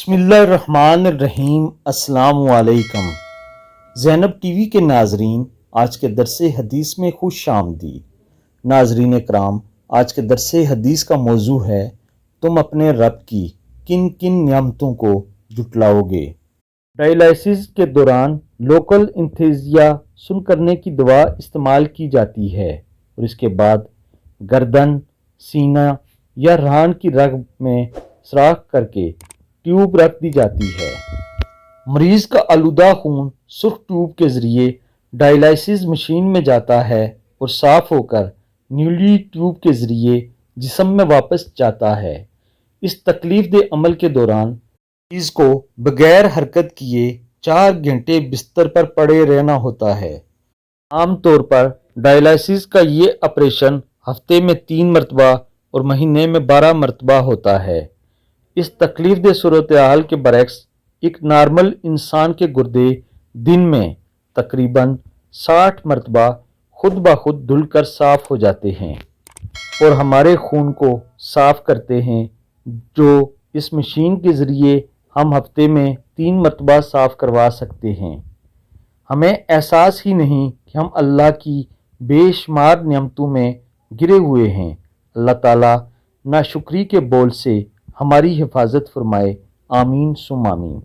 बिस्मिल्लाहिर्रहमानिर्रहीम। अस्सलामु अलैकुम। ज़ैनब टीवी के नाजरीन, आज के दरसे हदीस में खुश आमदीद। नाजरीन कराम, आज के दरसे हदीस का मौजू है, तुम अपने रब की किन किन नियामतों को जुटलाओगे। डायलिसिस के दौरान लोकल इंथेजिया सुन करने की दवा इस्तेमाल की जाती है और इसके बाद गर्दन, सीना या रान की रग में सुराख करके ट्यूब रख दी जाती है। मरीज का आलूदा खून सुर्ख ट्यूब के जरिए डायलिसिस मशीन में जाता है और साफ होकर नीली ट्यूब के जरिए जिस्म में वापस जाता है। इस तकलीफ दे अमल के दौरान मरीज को बगैर हरकत किए 4 घंटे बिस्तर पर पड़े रहना होता है। आमतौर पर डायलिसिस का ये ऑपरेशन हफ्ते में 3 मरतबा और महीने में 12 मरतबा होता है। इस तकलीफ दे सूरत हाल के बरक्स एक नॉर्मल इंसान के गुर्दे दिन में तकरीबन 60 मरतबा खुद ब खुद धुलकर साफ हो जाते हैं और हमारे खून को साफ करते हैं, जो इस मशीन के ज़रिए हम हफ्ते में 3 मरतबा साफ करवा सकते हैं। हमें एहसास ही नहीं कि हम अल्लाह की बेशुमार नियमतों में गिरे हुए हैं। अल्लाह ताला नाशुक्री के बोल से हमारी हिफाजत फरमाए। आमीन सुम आमीन।